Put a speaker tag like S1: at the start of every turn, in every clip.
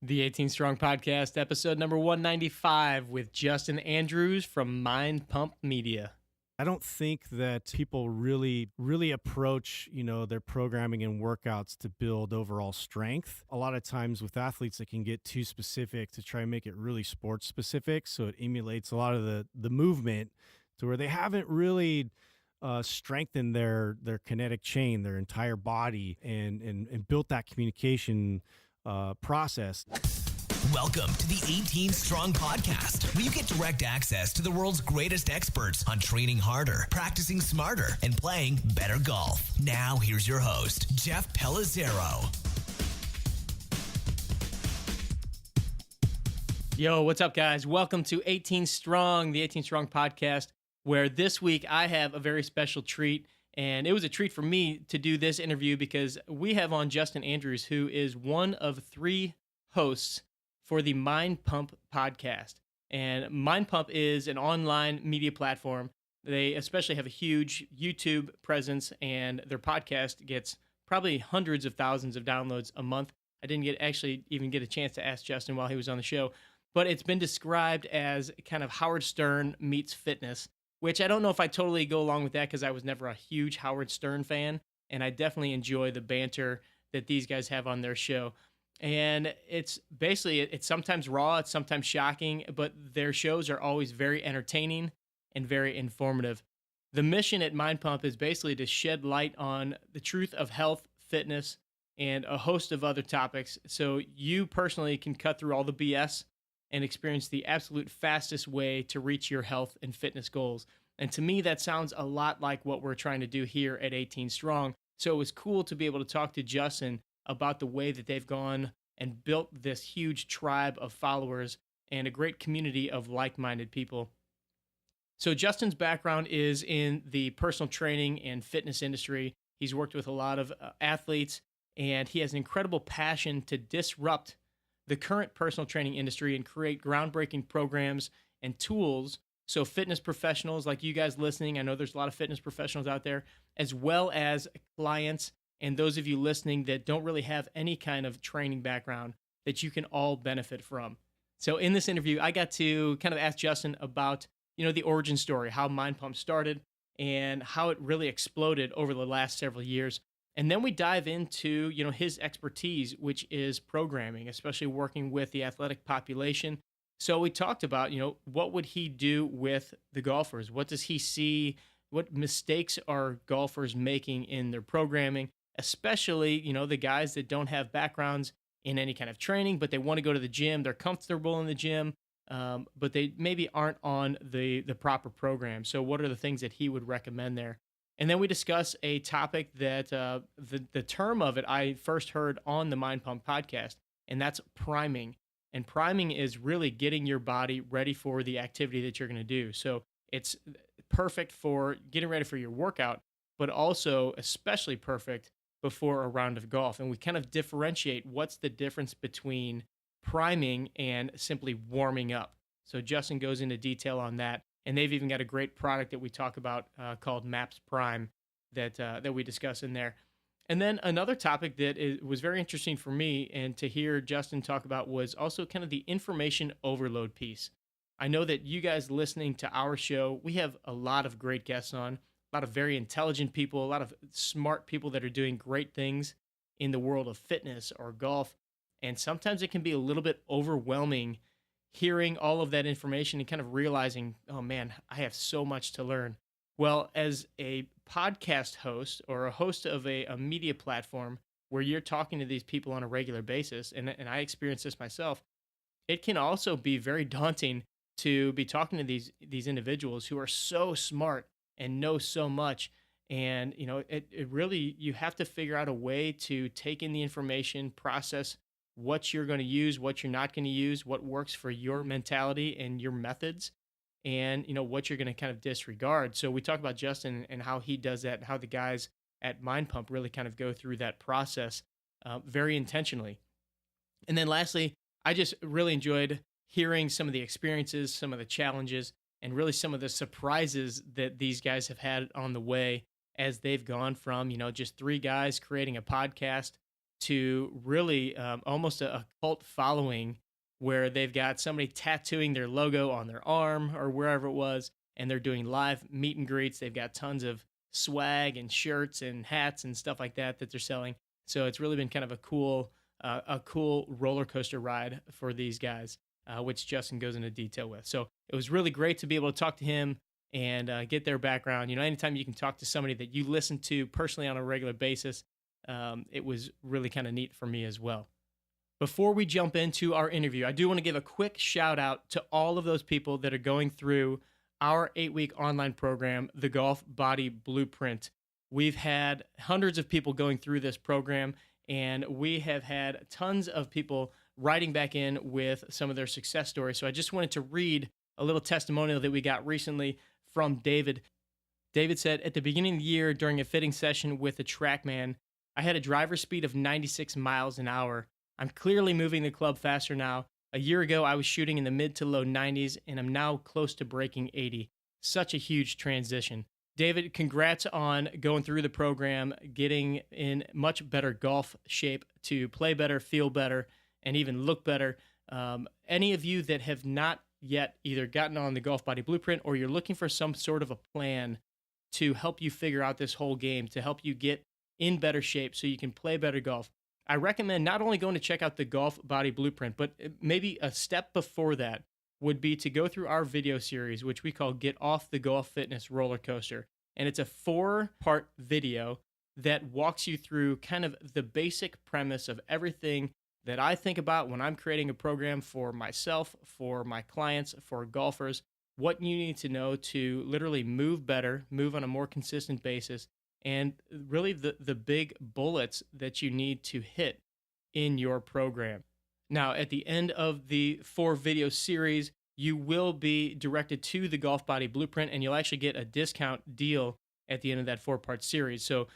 S1: The 18 Strong Podcast, episode number 195 with Justin Andrews from Mind Pump Media.
S2: I don't think that people really approach, their programming and workouts to build overall strength. A lot of times with athletes, they can get too specific to try and make it really sports specific. So it emulates a lot of the movement to where they haven't really strengthened their kinetic chain, their entire body, and built that communication process.
S3: Welcome to the 18 Strong Podcast, where you get direct access to the world's greatest experts on training harder, practicing smarter, and playing better golf. Now, here's your host, Jeff Pellizzero.
S1: Yo, what's up, guys? Welcome to 18 Strong, the 18 Strong Podcast, where this week I have a very special treat. And it was a treat for me to do this interview because we have on Justin Andrews, who is one of three hosts for the Mind Pump podcast. And Mind Pump is an online media platform. They especially have a huge YouTube presence, and their podcast gets probably hundreds of thousands of downloads a month. I didn't even get a chance to ask Justin while he was on the show, but it's been described as kind of Howard Stern meets fitness, which I don't know if I totally go along with that because I was never a huge Howard Stern fan, and I definitely enjoy the banter that these guys have on their show. And it's sometimes raw, it's sometimes shocking, but their shows are always very entertaining and very informative. The mission at Mind Pump is basically to shed light on the truth of health, fitness, and a host of other topics, so you personally can cut through all the BS and experience the absolute fastest way to reach your health and fitness goals. And to me, that sounds a lot like what we're trying to do here at 18 Strong. So it was cool to be able to talk to Justin about the way that they've gone and built this huge tribe of followers and a great community of like-minded people. So Justin's background is in the personal training and fitness industry. He's worked with a lot of athletes, and he has an incredible passion to disrupt the current personal training industry and create groundbreaking programs and tools so fitness professionals like you guys listening, I know there's a lot of fitness professionals out there, as well as clients and those of you listening that don't really have any kind of training background, that you can all benefit from. So in this interview, I got to kind of ask Justin about, the origin story, how Mind Pump started and how it really exploded over the last several years. And then we dive into, his expertise, which is programming, especially working with the athletic population. So we talked about, what would he do with the golfers? What does he see? What mistakes are golfers making in their programming? Especially, the guys that don't have backgrounds in any kind of training, but they want to go to the gym. They're comfortable in the gym, but they maybe aren't on the proper program. So what are the things that he would recommend there? And then we discuss a topic that the term of it I first heard on the Mind Pump podcast, and that's priming. And priming is really getting your body ready for the activity that you're going to do. So it's perfect for getting ready for your workout, but also especially perfect before a round of golf. And we kind of differentiate what's the difference between priming and simply warming up. So Justin goes into detail on that. And they've even got a great product that we talk about called Maps Prime that we discuss in there. And then another topic that was very interesting for me and to hear Justin talk about was also kind of the information overload piece. I know that you guys listening to our show, we have a lot of great guests on, a lot of very intelligent people, a lot of smart people that are doing great things in the world of fitness or golf. And sometimes it can be a little bit overwhelming hearing all of that information and kind of realizing, oh man, I have so much to learn. Well, as a podcast host or a host of a media platform where you're talking to these people on a regular basis, and I experience this myself, it can also be very daunting to be talking to these individuals who are so smart and know so much. And, it really, you have to figure out a way to take in the information, process what you're going to use, what you're not going to use, what works for your mentality and your methods, and what you're going to kind of disregard. So we talk about Justin and how he does that, and how the guys at Mind Pump really kind of go through that process very intentionally. And then lastly, I just really enjoyed hearing some of the experiences, some of the challenges, and really some of the surprises that these guys have had on the way as they've gone from, just three guys creating a podcast to really almost a cult following where they've got somebody tattooing their logo on their arm or wherever it was, and they're doing live meet and greets. They've got tons of swag and shirts and hats and stuff like that they're selling. So it's really been kind of a cool roller coaster ride for these guys, which Justin goes into detail with. So it was really great to be able to talk to him and get their background. You know, anytime you can talk to somebody that you listen to personally on a regular basis, it was really kind of neat for me as well. Before we jump into our interview, I do want to give a quick shout out to all of those people that are going through our 8-week online program, the Golf Body Blueprint. We've had hundreds of people going through this program, and we have had tons of people writing back in with some of their success stories. So I just wanted to read a little testimonial that we got recently from David. David said, at the beginning of the year during a fitting session with a TrackMan, I had a driver speed of 96 miles an hour. I'm clearly moving the club faster now. A year ago, I was shooting in the mid to low 90s, and I'm now close to breaking 80. Such a huge transition. David, congrats on going through the program, getting in much better golf shape to play better, feel better, and even look better. Any of you that have not yet either gotten on the Golf Body Blueprint or you're looking for some sort of a plan to help you figure out this whole game, to help you get in better shape so you can play better golf, I recommend not only going to check out the Golf Body Blueprint, but maybe a step before that would be to go through our video series, which we call Get Off the Golf Fitness Roller Coaster. And it's a 4-part video that walks you through kind of the basic premise of everything that I think about when I'm creating a program for myself, for my clients, for golfers, what you need to know to literally move better, move on a more consistent basis, and really the big bullets that you need to hit in your program. Now, at the end of the 4-video series, you will be directed to the Golf Body Blueprint, and you'll actually get a discount deal at the end of that 4-part series. So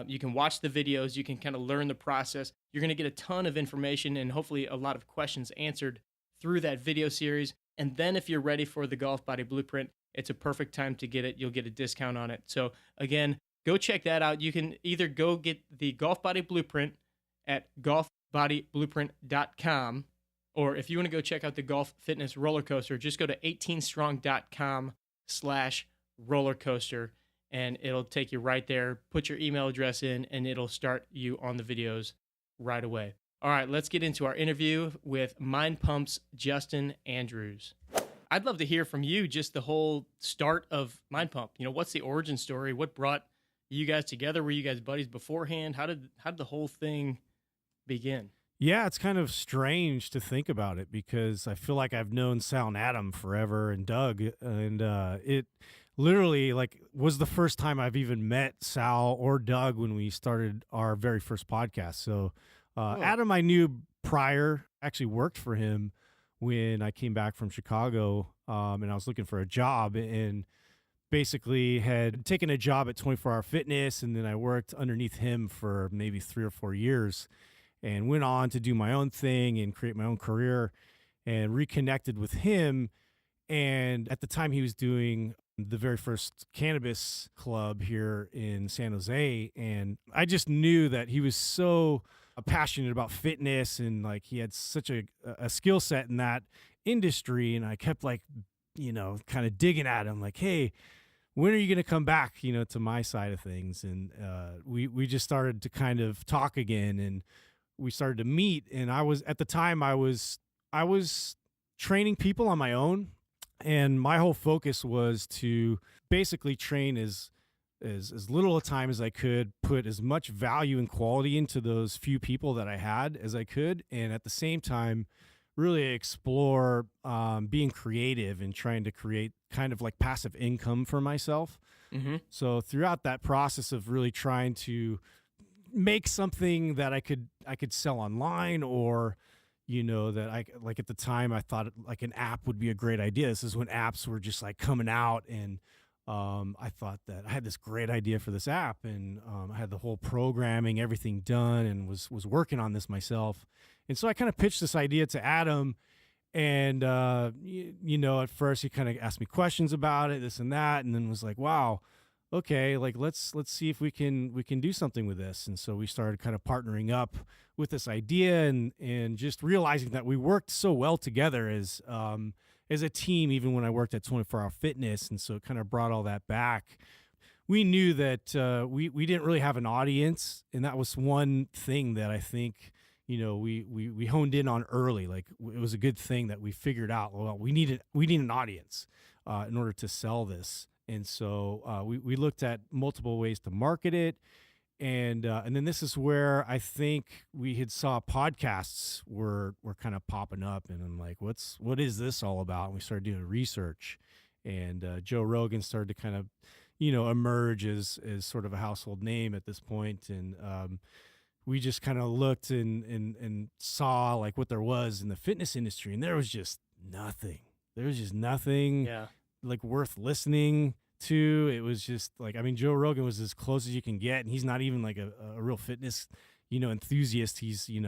S1: you can watch the videos, you can kind of learn the process. You're going to get a ton of information and hopefully a lot of questions answered through that video series. And then if you're ready for the Golf Body Blueprint, it's a perfect time to get it. You'll get a discount on it. So again, go check that out. You can either go get the Golf Body Blueprint at golfbodyblueprint.com, or if you want to go check out the Golf Fitness Roller Coaster, just go to 18strong.com/roller coaster, and it'll take you right there. Put your email address in, and it'll start you on the videos right away. All right, let's get into our interview with Mind Pump's Justin Andrews. I'd love to hear from you just the whole start of Mind Pump. You know, what's the origin story? What brought you guys together? Were you guys buddies beforehand? How did the whole thing begin?
S2: Yeah, it's kind of strange to think about it because I feel like I've known Sal and Adam forever and Doug, and it literally was the first time I've even met Sal or Doug when we started our very first podcast. So Adam I knew prior, actually worked for him when I came back from Chicago, and I was looking for a job, and basically had taken a job at 24 Hour Fitness, and then I worked underneath him for maybe 3 or 4 years and went on to do my own thing and create my own career, and reconnected with him. And at the time he was doing the very first cannabis club here in San Jose, and I just knew that he was so passionate about fitness, and he had such a skill set in that industry. And I kept kind of digging at him hey, when are you going to come back, to my side of things? And we just started to kind of talk again, and we started to meet. And I was training people on my own, and my whole focus was to basically train as little a time as I could, put as much value and quality into those few people that I had as I could, and at the same time really explore being creative and trying to create kind of passive income for myself. Mm-hmm. So throughout that process of really trying to make something that I could sell online, or that I at the time I thought an app would be a great idea. This is when apps were just coming out, and I thought that I had this great idea for this app, and I had the whole programming, everything done, and was working on this myself. And so I kind of pitched this idea to Adam, and at first he kind of asked me questions about it, this and that, and then was like, wow, okay, like let's see if we can do something with this. And so we started kind of partnering up with this idea, and just realizing that we worked so well together as a team, even when I worked at 24 Hour Fitness. And so it kind of brought all that back. We knew that we didn't really have an audience, and that was one thing that I think we honed in on early. Like it was a good thing that we figured out. Well, we need an audience in order to sell this, and so we looked at multiple ways to market it, and then this is where I think we had saw podcasts were kind of popping up, and I'm like, what is this all about? And we started doing research, and Joe Rogan started to kind of emerge as sort of a household name at this point. And we just kind of looked and saw like what there was in the fitness industry, and there was just nothing. There was just nothing like worth listening to. It was just like, I mean, Joe Rogan was as close as you can get, and he's not even like a real fitness, enthusiast. He's, he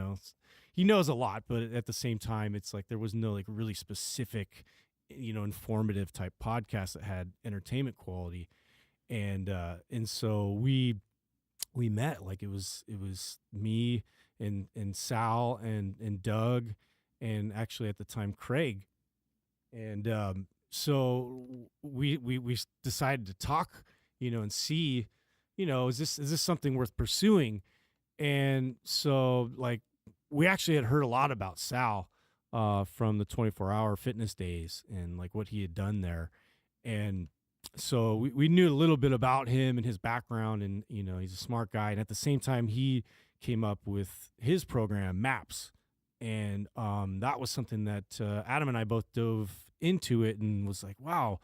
S2: knows a lot, but at the same time, it's like there was no like really specific, informative type podcast that had entertainment quality. And so we met. Like it was me and Sal and Doug, and actually at the time Craig. And so we decided to talk, and see, is this something worth pursuing? And so like we actually had heard a lot about Sal from the 24 Hour Fitness days, and like what he had done there. And so we knew a little bit about him and his background, and he's a smart guy. And at the same time, he came up with his program MAPS, and that was something that Adam and I both dove into it and was like, wow,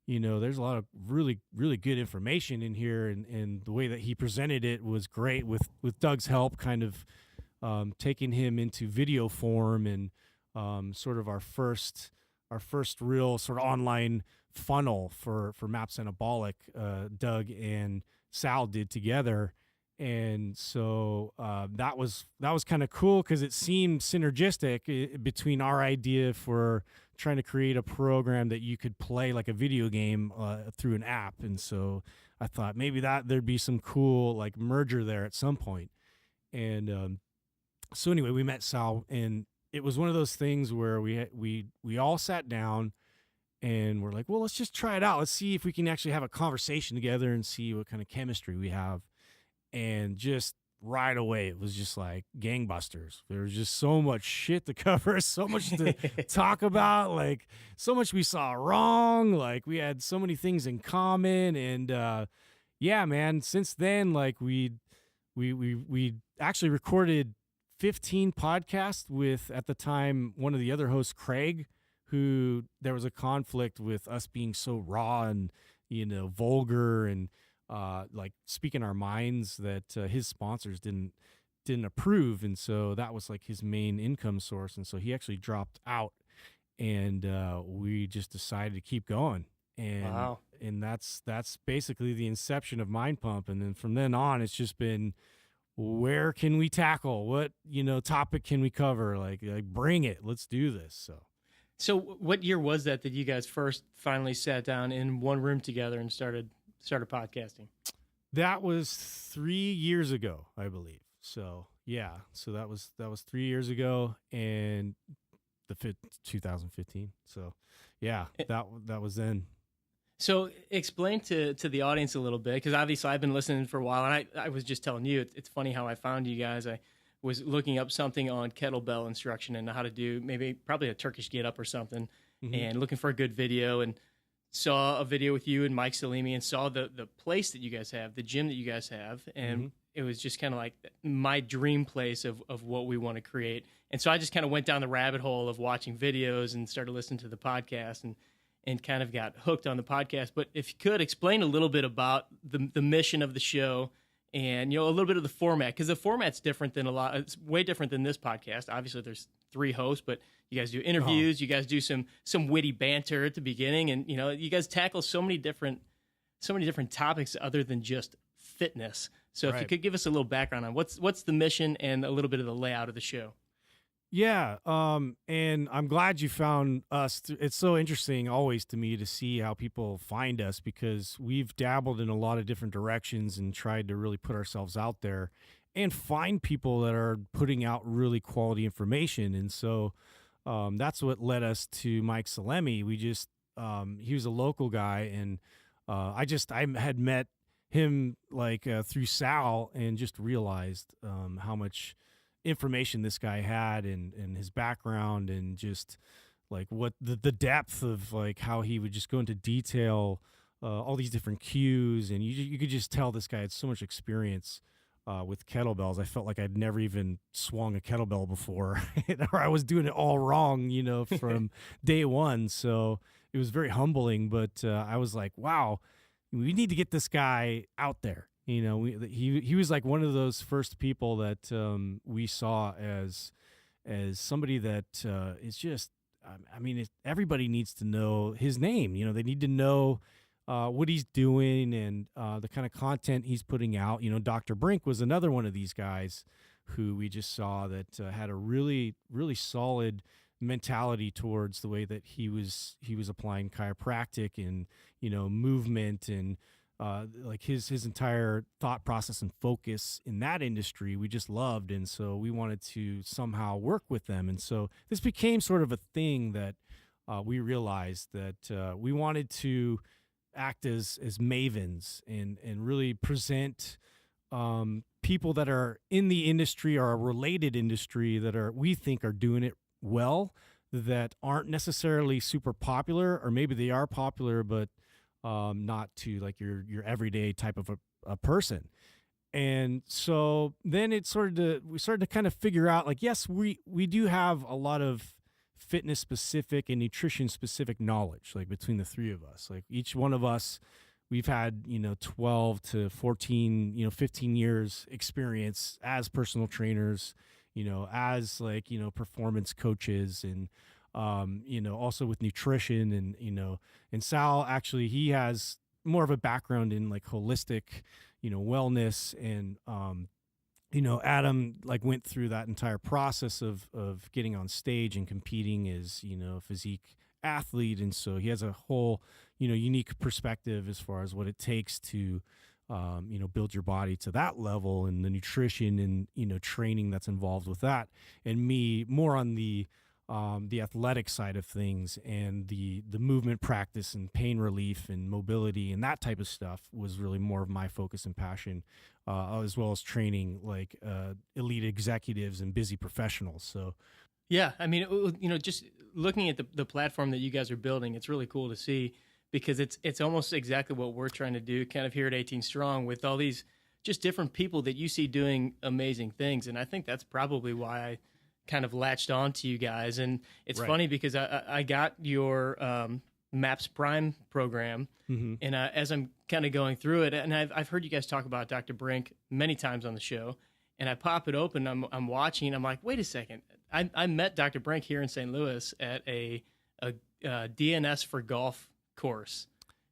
S2: there's a lot of really, really good information in here, and the way that he presented it was great, with Doug's help, kind of taking him into video form, and sort of our first real sort of online funnel for MAPS Anabolic, Doug and Sal did together. And so that was kind of cool, because it seemed synergistic between our idea for trying to create a program that you could play like a video game through an app. And so I thought maybe that there'd be some cool like merger there at some point. And so anyway, we met Sal, and it was one of those things where we all sat down, and we're like, well, let's just try it out. Let's see if we can actually have a conversation together and see what kind of chemistry we have. And just right away, it was just like gangbusters. There was just so much shit to cover, so much to talk about, like so much we saw wrong. Like we had so many things in common. And yeah, man, since then, like we actually recorded 15 podcasts with, at the time, one of the other hosts, Craig, who there was a conflict with us being so raw and, vulgar and like speaking our minds, that his sponsors didn't approve. And so that was like his main income source. And so he actually dropped out, and we just decided to keep going. And,
S1: wow.
S2: And that's basically the inception of Mind Pump. And then from then on, it's just been, where can we tackle? What, topic can we cover? Like bring it, let's do this.
S1: So what year was that you guys first finally sat down in one room together and started podcasting?
S2: That was 3 years ago, I believe. So yeah, so that was 3 years ago, and 2015. So yeah, that was then.
S1: So explain to the audience a little bit, because obviously I've been listening for a while, and I was just telling you, it's funny how I found you guys. I was looking up something on kettlebell instruction and how to do probably a Turkish get up or something, and looking for a good video, and saw a video with you and Mike Salimi, and saw the place that you guys have, the gym that you guys have, and it was just kind of like my dream place of what we want to create. And so I just kind of went down the rabbit hole of watching videos and started listening to the podcast, and kind of got hooked on the podcast. But if you could explain a little bit about the mission of the show, and a little bit of the format, because the format's different than it's way different than this podcast. Obviously there's 3 hosts, but you guys do interviews, you guys do some witty banter at the beginning, and you guys tackle so many different topics other than just fitness. So if you could give us a little background on what's the mission and a little bit of the layout of the show.
S2: Yeah, and I'm glad you found us. It's so interesting always to me to see how people find us because we've dabbled in a lot of different directions and tried to really put ourselves out there and find people that are putting out really quality information. And so that's what led us to Mike Salemi. He was a local guy, and I had met him like through Sal and just realized how much information this guy had and his background and just like what the depth of like how he would just go into detail all these different cues, and you could just tell this guy had so much experience with kettlebells. I felt like I'd never even swung a kettlebell before, or I was doing it all wrong, from day one. So it was very humbling, but I was like, wow, we need to get this guy out there. He was like one of those first people that we saw as somebody that is just. Everybody needs to know his name. They need to know what he's doing and the kind of content he's putting out. Dr. Brink was another one of these guys who we just saw that had a really, really solid mentality towards the way that he was applying chiropractic and movement and like his entire thought process and focus in that industry we just loved, and so we wanted to somehow work with them. And so this became sort of a thing that we realized that we wanted to act as mavens and really present people that are in the industry or a related industry that we think are doing it well, that aren't necessarily super popular, or maybe they are popular but not to like your everyday type of a person. And so then we started to kind of figure out, like, yes, we do have a lot of fitness specific and nutrition specific knowledge, like between the three of us. Like each one of us, we've had 12 to 14 15 years experience as personal trainers, as like performance coaches, and also with nutrition, and Sal, actually, he has more of a background in like holistic, wellness, and Adam like went through that entire process of getting on stage and competing as, a physique athlete. And so he has a whole, unique perspective as far as what it takes to, build your body to that level, and the nutrition and, training that's involved with that. And me more on the athletic side of things, and the movement practice and pain relief and mobility and that type of stuff was really more of my focus and passion, as well as training like elite executives and busy professionals. So,
S1: yeah, I mean, just looking at the platform that you guys are building, it's really cool to see, because it's almost exactly what we're trying to do kind of here at 18 Strong, with all these just different people that you see doing amazing things. And I think that's probably why I kind of latched on to you guys. And it's
S2: Right.
S1: funny because I got your MAPS Prime program, and as I'm kind of going through it, and I've heard you guys talk about Dr. Brink many times on the show, and I pop it open, I'm watching, and I'm like, wait a second, I met Dr. Brink here in St. Louis at a DNS for golf course.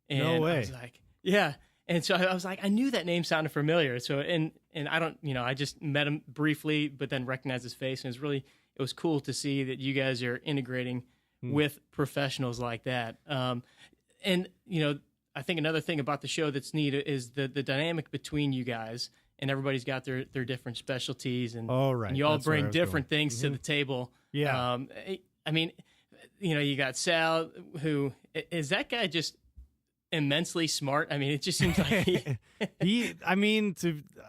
S1: And
S2: No way.
S1: I was like, yeah. And so I was like, I knew that name sounded familiar. So, and I don't, I just met him briefly, but then recognized his face. And it was cool to see that you guys are integrating with professionals like that. And, I think another thing about the show that's neat is the dynamic between you guys, and everybody's got their different specialties, and,
S2: right.
S1: and you all
S2: That's where I
S1: bring
S2: was
S1: different
S2: going.
S1: things to the table.
S2: Yeah.
S1: I mean, you got Sal, who is that guy just immensely smart. I mean, it just seems like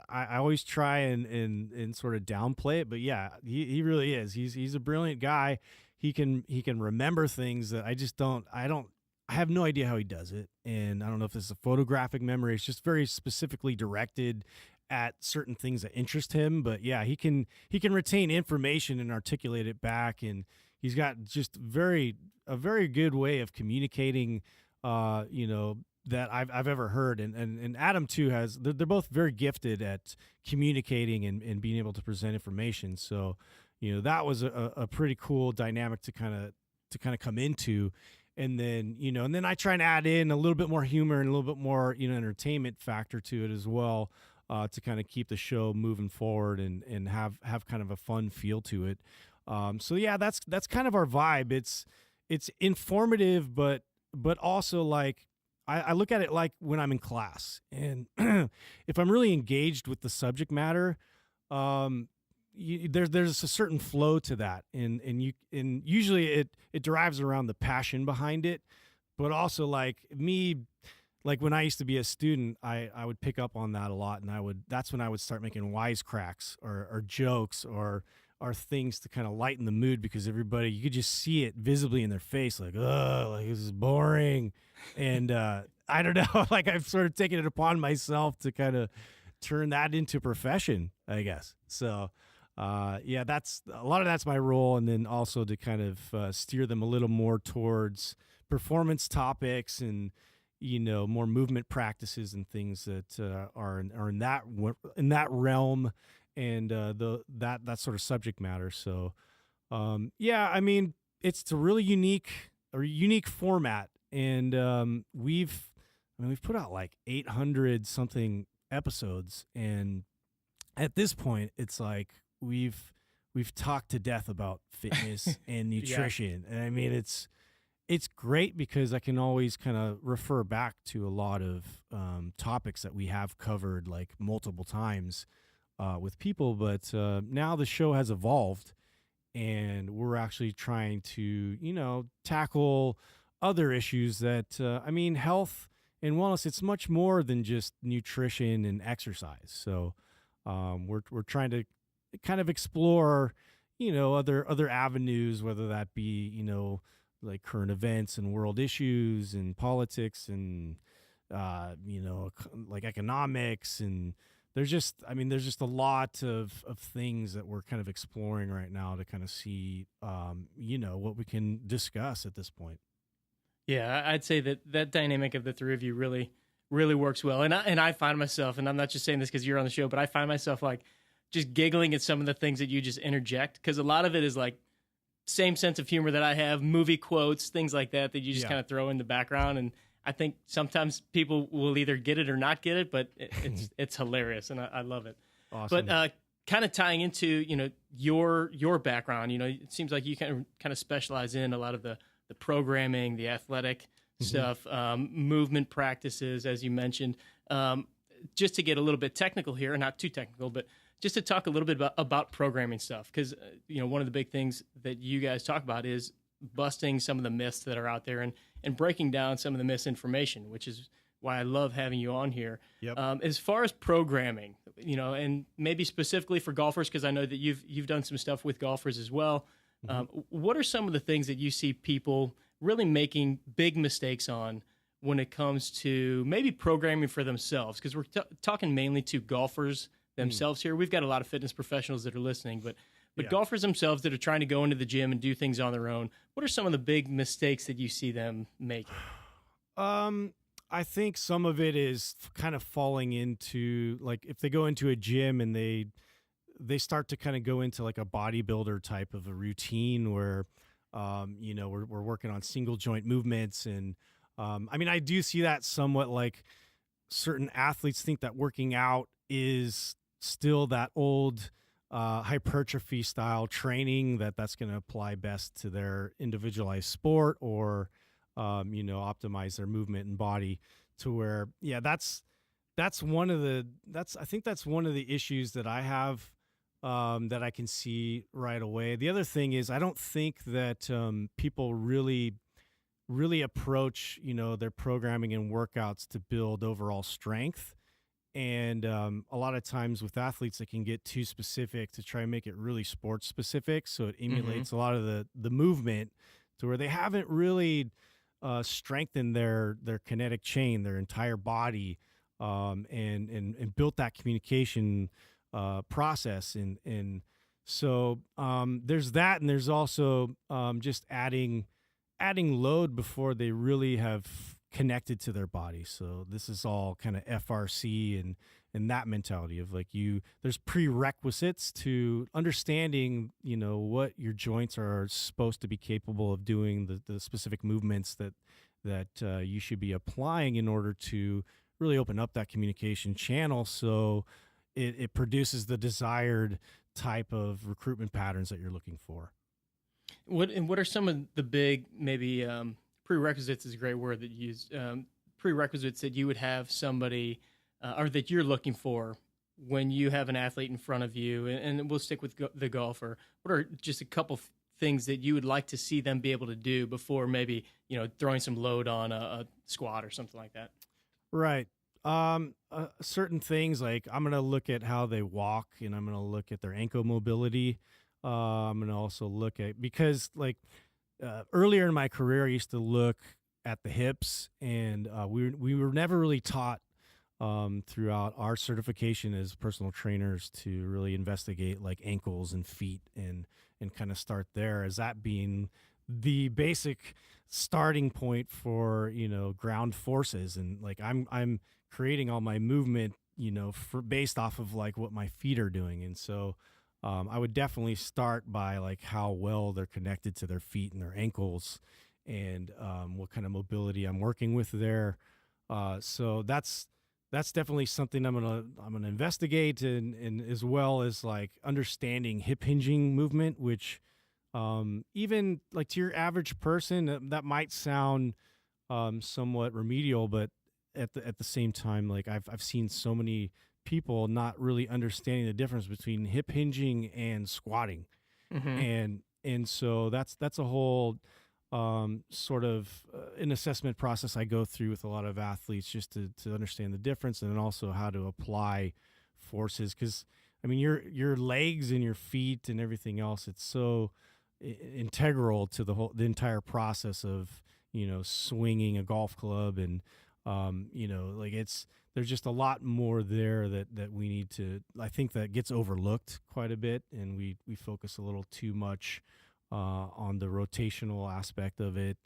S2: I always try and sort of downplay it, but yeah, he really is. He's a brilliant guy. He can remember things that I have no idea how he does it. And I don't know if this is a photographic memory. It's just very specifically directed at certain things that interest him. But yeah, he can retain information and articulate it back. And he's got just a very good way of communicating, that I've ever heard. And Adam too they're both very gifted at communicating and being able to present information. So, that was a pretty cool dynamic to kind of come into. And then, I try and add in a little bit more humor and a little bit more, entertainment factor to it as well, to kind of keep the show moving forward and have kind of a fun feel to it. So yeah, that's kind of our vibe. It's informative, but also like I look at it like when I'm in class, and if I'm really engaged with the subject matter, um, there's a certain flow to that, and usually it derives around the passion behind it, but also like me. Like when I used to be a student, I would pick up on that a lot, and that's when I would start making wisecracks or jokes or things to kind of lighten the mood, because everybody, you could just see it visibly in their face, like, oh, like this is boring. And I don't know, like I've sort of taken it upon myself to kind of turn that into a profession, I guess. So yeah, that's a lot of that's my role, and then also to kind of steer them a little more towards performance topics and more movement practices and things that are in that realm, and that sort of subject matter. So yeah, I mean, it's a really unique format, and we've put out like 800 something episodes, and at this point it's like we've talked to death about fitness and nutrition. And I mean, it's great because I can always kind of refer back to a lot of topics that we have covered like multiple times with people. But now the show has evolved, and we're actually trying to, tackle other issues that, I mean, health and wellness, it's much more than just nutrition and exercise. So we're trying to kind of explore, other avenues, whether that be, like current events and world issues and politics and like economics, and there's just a lot of things that we're kind of exploring right now to kind of see what we can discuss at this point.
S1: Yeah, I'd say that dynamic of the three of you really, really works well. And I find myself, and I'm not just saying this because you're on the show, but I find myself like just giggling at some of the things that you just interject, because a lot of it is like same sense of humor that I have, movie quotes, things like that you just kind of throw in the background. And I think sometimes people will either get it or not get it, but it's hilarious, and I love it.
S2: Awesome.
S1: But kind of tying into your background, it seems like you kind of specialize in a lot of the programming, the athletic stuff, movement practices, as you mentioned. Just to get a little bit technical here, not too technical, but just to talk a little bit about programming stuff, because one of the big things that you guys talk about is busting some of the myths that are out there and breaking down some of the misinformation, which is why I love having you on here.
S2: Yep.
S1: As far as programming, and maybe specifically for golfers, because I know that you've done some stuff with golfers as well. What are some of the things that you see people really making big mistakes on when it comes to maybe programming for themselves? Because we're talking mainly to golfers themselves here. We've got a lot of fitness professionals that are listening, but golfers themselves that are trying to go into the gym and do things on their own. What are some of the big mistakes that you see them making?
S2: I think some of it is kind of falling into, like, if they go into a gym and they start to kind of go into like a bodybuilder type of a routine where, we're working on single joint movements. And I mean, I do see that somewhat, like certain athletes think that working out is still that old hypertrophy style training, that's going to apply best to their individualized sport, or optimize their movement and body, to where I think that's one of the issues that I have, that I can see right away. The other thing is, I don't think that people really approach their programming and workouts to build overall strength. And a lot of times with athletes, they can get too specific to try and make it really sports specific. So it emulates a lot of the movement, to where they haven't really strengthened their kinetic chain, their entire body, and built that communication process. And so there's that, and there's also just adding load before they really have connected to their body. So this is all kind of FRC and that mentality of like, there's prerequisites to understanding, what your joints are supposed to be capable of doing, the specific movements that you should be applying in order to really open up that communication channel, so it produces the desired type of recruitment patterns that you're looking for.
S1: What are some of the big maybe prerequisites is a great word that you use, prerequisites that you would have somebody or that you're looking for when you have an athlete in front of you, and we'll stick with the golfer. What are just a couple things that you would like to see them be able to do before maybe throwing some load on a squat or something like that?
S2: Right. Certain things like I'm going to look at how they walk, and I'm going to look at their ankle mobility. I'm going to also look at, because like earlier in my career, I used to look at the hips, and we were never really taught throughout our certification as personal trainers to really investigate like ankles and feet, and kind of start there as that being the basic starting point for ground forces. And like I'm creating all my movement for based off of like what my feet are doing. And so I would definitely start by like how well they're connected to their feet and their ankles, and what kind of mobility I'm working with there. So that's definitely something I'm gonna investigate, and as well as like understanding hip hinging movement, which even like to your average person that might sound somewhat remedial, but at the same time, like I've seen so many people not really understanding the difference between hip hinging and squatting,
S1: Mm-hmm.
S2: and so that's a whole sort of an assessment process I go through with a lot of athletes, just to understand the difference, and then also how to apply forces. Because I mean, your legs and your feet and everything else, it's so integral to the entire process of swinging a golf club. And like there's just a lot more there that we need to, I think, that gets overlooked quite a bit, and we focus a little too much on the rotational aspect of it.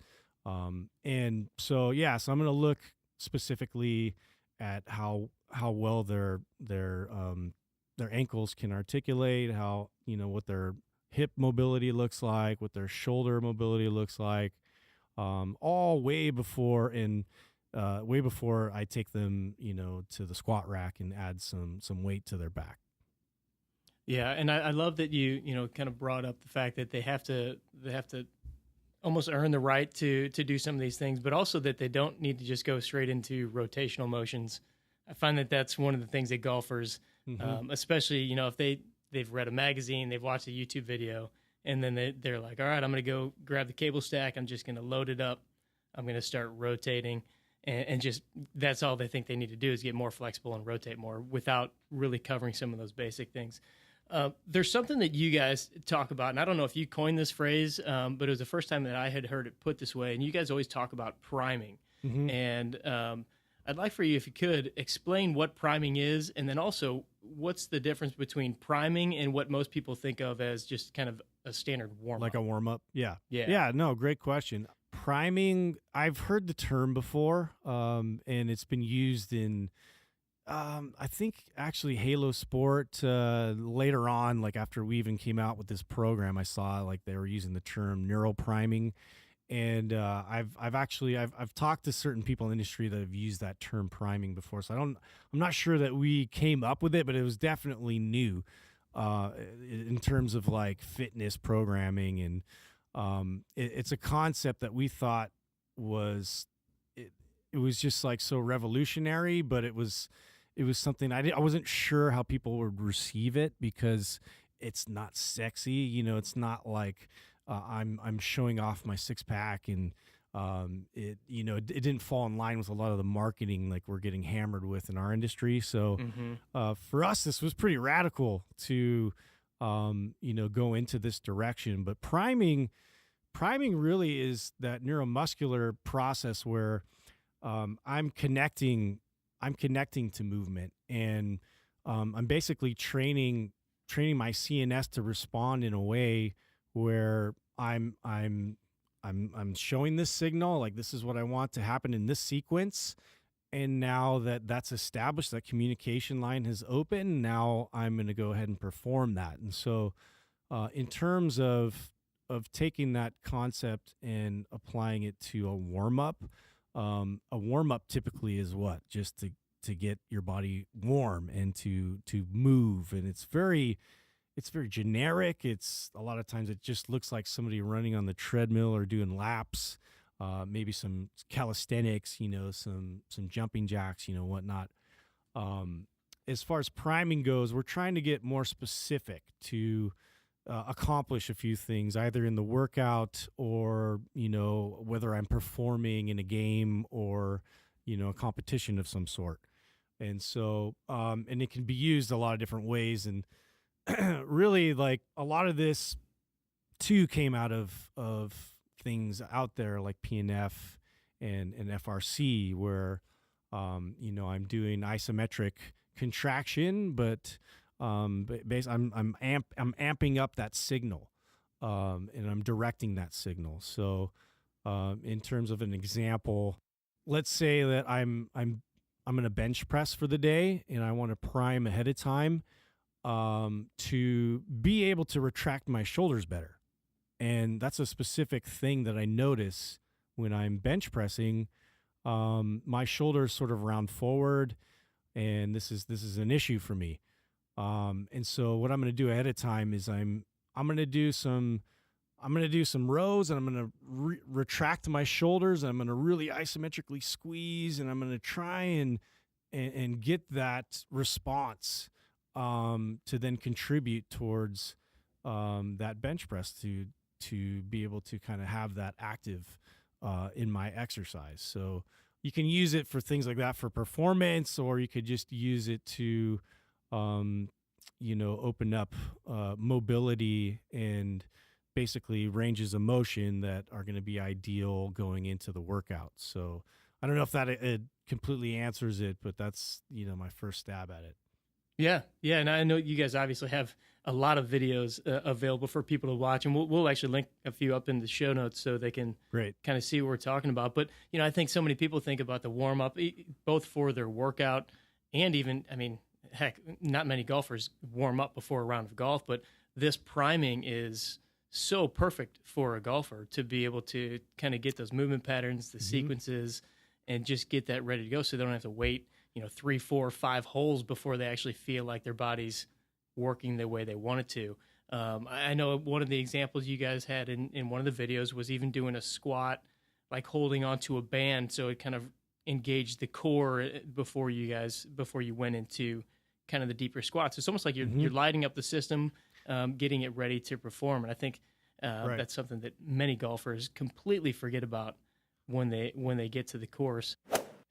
S2: And so, yeah, so I'm going to look specifically at how well their ankles can articulate, how, what their hip mobility looks like, what their shoulder mobility looks like, all way before I take them, to the squat rack and add some weight to their back.
S1: Yeah, and I love that you kind of brought up the fact that they have to almost earn the right to do some of these things, but also that they don't need to just go straight into rotational motions. I find that that's one of the things that golfers, especially if they've read a magazine, they've watched a YouTube video, and then they're like, all right, I'm going to go grab the cable stack, I'm just going to load it up, I'm going to start rotating, and just that's all they think they need to do is get more flexible and rotate more without really covering some of those basic things. There's something that you guys talk about, and I don't know if you coined this phrase, but it was the first time that I had heard it put this way. And you guys always talk about priming.
S2: Mm-hmm.
S1: And I'd like for you, if you could, explain what priming is, and then also what's the difference between priming and what most people think of as just kind of a standard warm-up.
S2: Like a warm-up? Yeah.
S1: Yeah.
S2: Yeah, no, great question. Priming, I've heard the term before, and it's been used in I think actually Halo Sport later on, like after we even came out with this program, I saw like they were using the term neural priming, and I've talked to certain people in the industry that have used that term priming before. So I'm not sure that we came up with it, but it was definitely new in terms of like fitness programming, and it's a concept that we thought was it was just like so revolutionary, but it was something I wasn't sure how people would receive it, because it's not sexy, it's not like I'm showing off my six pack, and it didn't fall in line with a lot of the marketing like we're getting hammered with in our industry. So for us, this was pretty radical to go into this direction. But priming really is that neuromuscular process where I'm connecting to movement, and I'm basically training my CNS to respond in a way where I'm showing this signal, like this is what I want to happen in this sequence. And now that's established, that communication line has opened, now I'm going to go ahead and perform that. And so in terms of taking that concept and applying it to a warm-up typically is what? Just to get your body warm and to move. And it's it's very generic. It's a lot of times it just looks like somebody running on the treadmill or doing laps, maybe some calisthenics, some jumping jacks, whatnot. Um, as far as priming goes, we're trying to get more specific to accomplish a few things, either in the workout or, whether I'm performing in a game or, a competition of some sort. And so, and it can be used a lot of different ways. And really, like, a lot of this too came out of things out there like PNF and FRC, where I'm doing isometric contraction, but I'm amping up that signal, and I'm directing that signal. So, in terms of an example, let's say that I'm going to bench press for the day, and I want to prime ahead of time, to be able to retract my shoulders better. And that's a specific thing that I notice when I'm bench pressing. My shoulders sort of round forward, and this is an issue for me. And so what I'm going to do ahead of time is I'm going to do some rows, and I'm going to retract my shoulders, and I'm going to really isometrically squeeze, and I'm going to try and get that response, to then contribute towards that bench press to be able to kind of have that active in my exercise. So you can use it for things like that for performance, or you could just use it to open up mobility and basically ranges of motion that are going to be ideal going into the workout. So I don't know if that it completely answers it, but that's, my first stab at it.
S1: Yeah. Yeah. And I know you guys obviously have a lot of videos available for people to watch, and we'll actually link a few up in the show notes so they can kind of see what we're talking about. But, I think so many people think about the warm up, both for their workout and even, heck, not many golfers warm up before a round of golf, but this priming is so perfect for a golfer to be able to kind of get those movement patterns, the sequences, and just get that ready to go, so they don't have to wait 3, 4, 5 holes before they actually feel like their body's working the way they want it to. I know one of the examples you guys had in one of the videos was even doing a squat, like holding onto a band, so it kind of engaged the core before you went into kind of the deeper squats. It's almost like you're lighting up the system, getting it ready to perform. And I think that's something that many golfers completely forget about when they get to the course.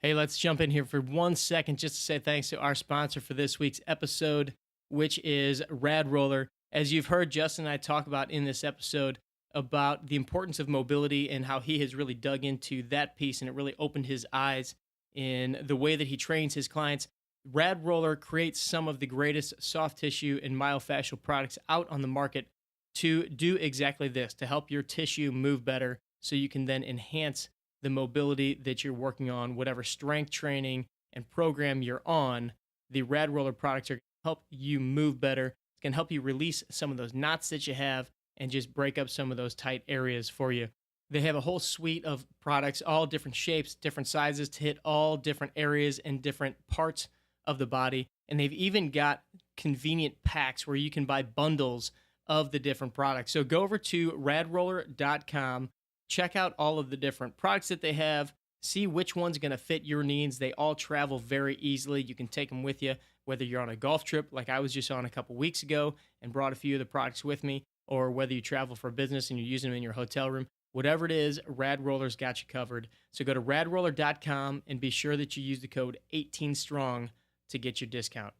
S1: Hey, let's jump in here for 1 second just to say thanks to our sponsor for this week's episode, which is Rad Roller. As you've heard Justin and I talk about in this episode about the importance of mobility and how he has really dug into that piece, and it really opened his eyes in the way that he trains his clients. Rad Roller creates some of the greatest soft tissue and myofascial products out on the market to do exactly this, to help your tissue move better so you can then enhance the mobility that you're working on, whatever strength training and program you're on. The Rad Roller products are going to help you move better. It's going to help you release some of those knots that you have and just break up some of those tight areas for you. They have a whole suite of products, all different shapes, different sizes, to hit all different areas and different parts of the body. And they've even got convenient packs where you can buy bundles of the different products. So go over to radroller.com, check out all of the different products that they have, see which one's going to fit your needs. They all travel very easily. You can take them with you, whether you're on a golf trip like I was just on a couple weeks ago and brought a few of the products with me, or whether you travel for business and you're using them in your hotel room. Whatever it is, Rad Roller's got you covered. So go to radroller.com and be sure that you use the code 18STRONG to get your discount.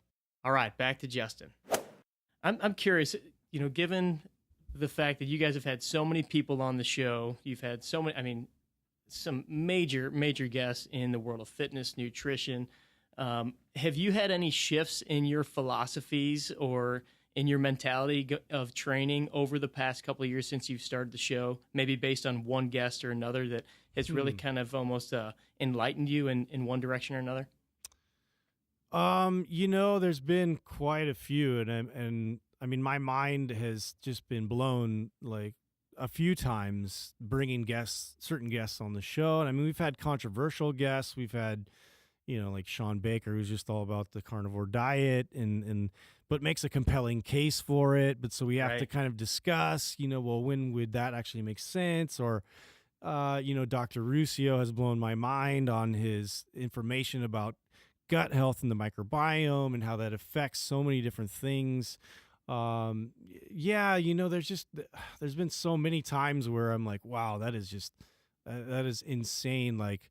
S1: All right, back to Justin. I'm curious, given the fact that you guys have had so many people on the show, you've had so many, some major guests in the world of fitness, nutrition. Have you had any shifts in your philosophies or in your mentality of training over the past couple of years since you've started the show, maybe based on one guest or another that has really kind of almost enlightened you in one direction or another?
S2: There's been quite a few, and my mind has just been blown like a few times bringing certain guests on the show. And we've had controversial guests. We've had, like Sean Baker, who's just all about the carnivore diet and but makes a compelling case for it. But so we have to
S1: Right.
S2: kind of discuss, well, when would that actually make sense? Or, Dr. Ruscio has blown my mind on his information about gut health and the microbiome and how that affects so many different things. There's been so many times where I'm like, wow, that is insane. Like,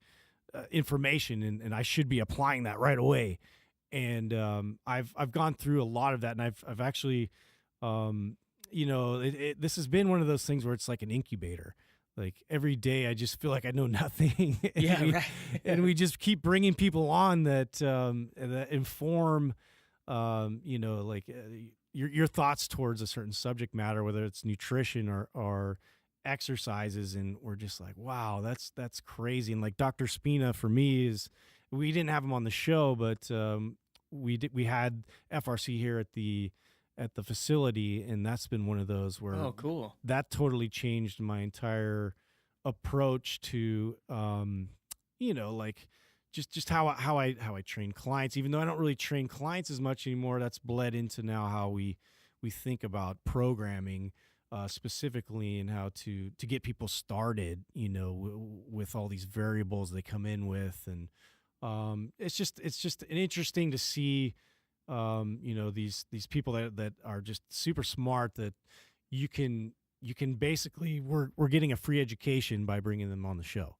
S2: information, and I should be applying that right away. And I've gone through a lot of that, and I've actually, this has been one of those things where it's like an incubator. Like every day, I just feel like I know nothing,
S1: Yeah, right.
S2: and we just keep bringing people on that inform, your thoughts towards a certain subject matter, whether it's nutrition or exercises, and we're just like, wow, that's crazy. And like Dr. Spina for me we didn't have him on the show, but we had FRC here at the facility, and that's been one of those where
S1: Oh, cool.
S2: that totally changed my entire approach to like just how I train clients. Even though I don't really train clients as much anymore, that's bled into now how we think about programming specifically, and how to get people started, with all these variables they come in with. And it's just interesting to see these people that are just super smart, that you can basically, we're getting a free education by bringing them on the show.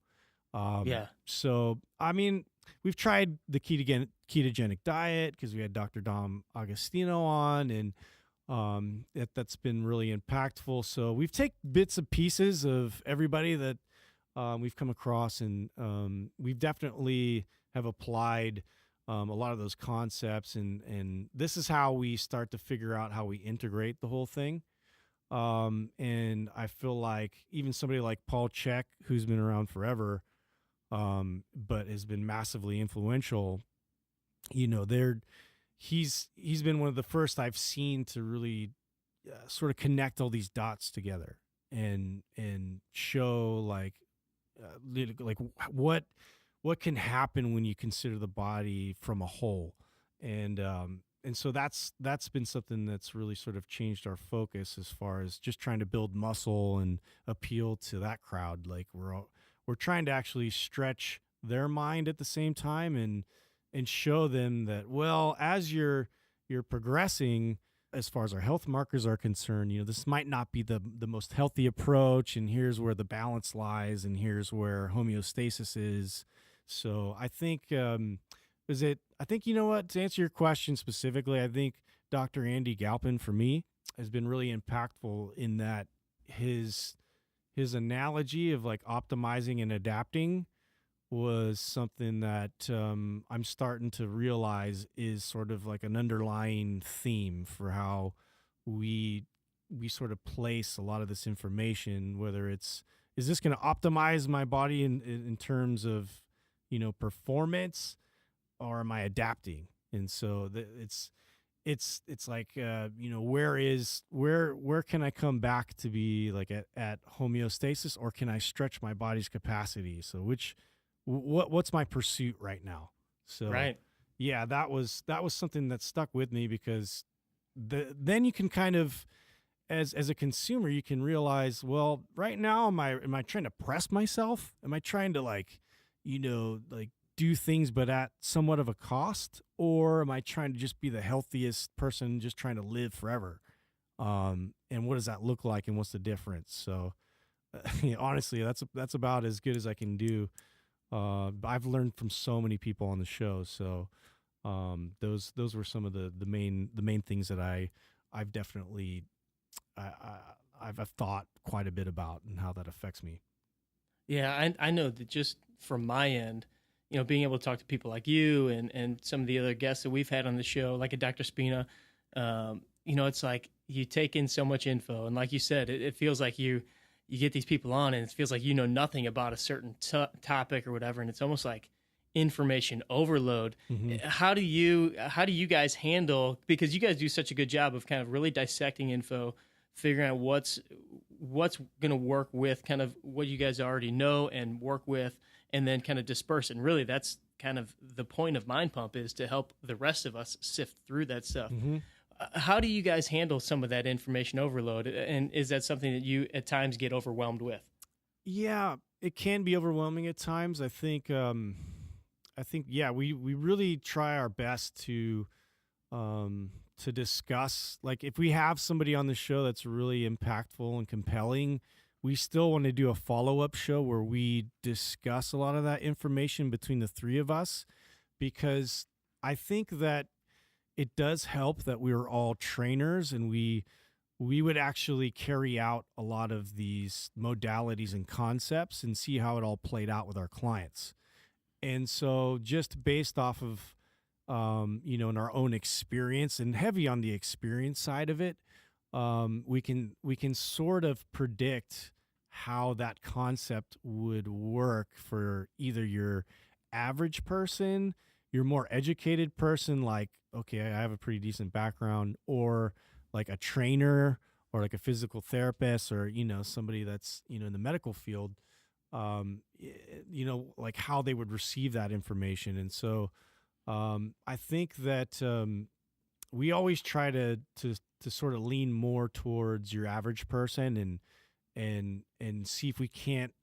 S1: Yeah.
S2: So I mean, we've tried the ketogenic diet because we had Dr. Dom Agostino on, and that's been really impactful. So we've taken bits and pieces of everybody that we've come across, and we've definitely have applied a lot of those concepts, and this is how we start to figure out how we integrate the whole thing. And I feel like even somebody like Paul Chek, who's been around forever, but has been massively influential, he's been one of the first I've seen to really sort of connect all these dots together, and show like what can happen when you consider the body from a whole. And so that's been something that's really sort of changed our focus as far as just trying to build muscle and appeal to that crowd. Like we're trying to actually stretch their mind at the same time, and show them that, well, as you're progressing as far as our health markers are concerned, this might not be the most healthy approach, and here's where the balance lies, and here's where homeostasis is. So I think you know what, to answer your question specifically, I think Dr. Andy Galpin for me has been really impactful in that his analogy of like optimizing and adapting was something that I'm starting to realize is sort of like an underlying theme for how we sort of place a lot of this information, whether is this going to optimize my body in terms of, performance, or am I adapting? And so it's like, where can I come back to be like at homeostasis, or can I stretch my body's capacity? So what's my pursuit right now? So
S1: Right.
S2: yeah, that was something that stuck with me, because then you can kind of, as a consumer, you can realize, well, right now, am I trying to press myself? Am I trying to like do things but at somewhat of a cost, or am I trying to just be the healthiest person, just trying to live forever? And what does that look like, and what's the difference? So honestly, that's about as good as I can do. I've learned from so many people on the show. So those were some of the main things that I've definitely I've thought quite a bit about, and how that affects me.
S1: Yeah, I know that just from my end, being able to talk to people like you and some of the other guests that we've had on the show, like a Dr. Spina, it's like you take in so much info. And like you said, it feels like you get these people on, and it feels like you know nothing about a certain topic or whatever. And it's almost like information overload.
S2: Mm-hmm.
S1: How do you guys handle, because you guys do such a good job of kind of really dissecting info, figuring out what's going to work with kind of what you guys already know and work with, and then kind of disperse. And really, that's kind of the point of Mind Pump, is to help the rest of us sift through that stuff.
S2: Mm-hmm.
S1: How do you guys handle some of that information overload? And is that something that you at times get overwhelmed with?
S2: Yeah, it can be overwhelming at times. I think yeah, we really try our best to discuss, like, if we have somebody on the show that's really impactful and compelling, we still want to do a follow-up show where we discuss a lot of that information between the three of us, because I think that it does help that we are all trainers, and we would actually carry out a lot of these modalities and concepts and see how it all played out with our clients. And so, just based off of in our own experience, and heavy on the experience side of it, we can sort of predict how that concept would work for either your average person, your more educated person, like, okay, I have a pretty decent background, or like a trainer, or like a physical therapist, or somebody that's in the medical field, like how they would receive that information. And so I think that we always try to sort of lean more towards your average person, and see if we can't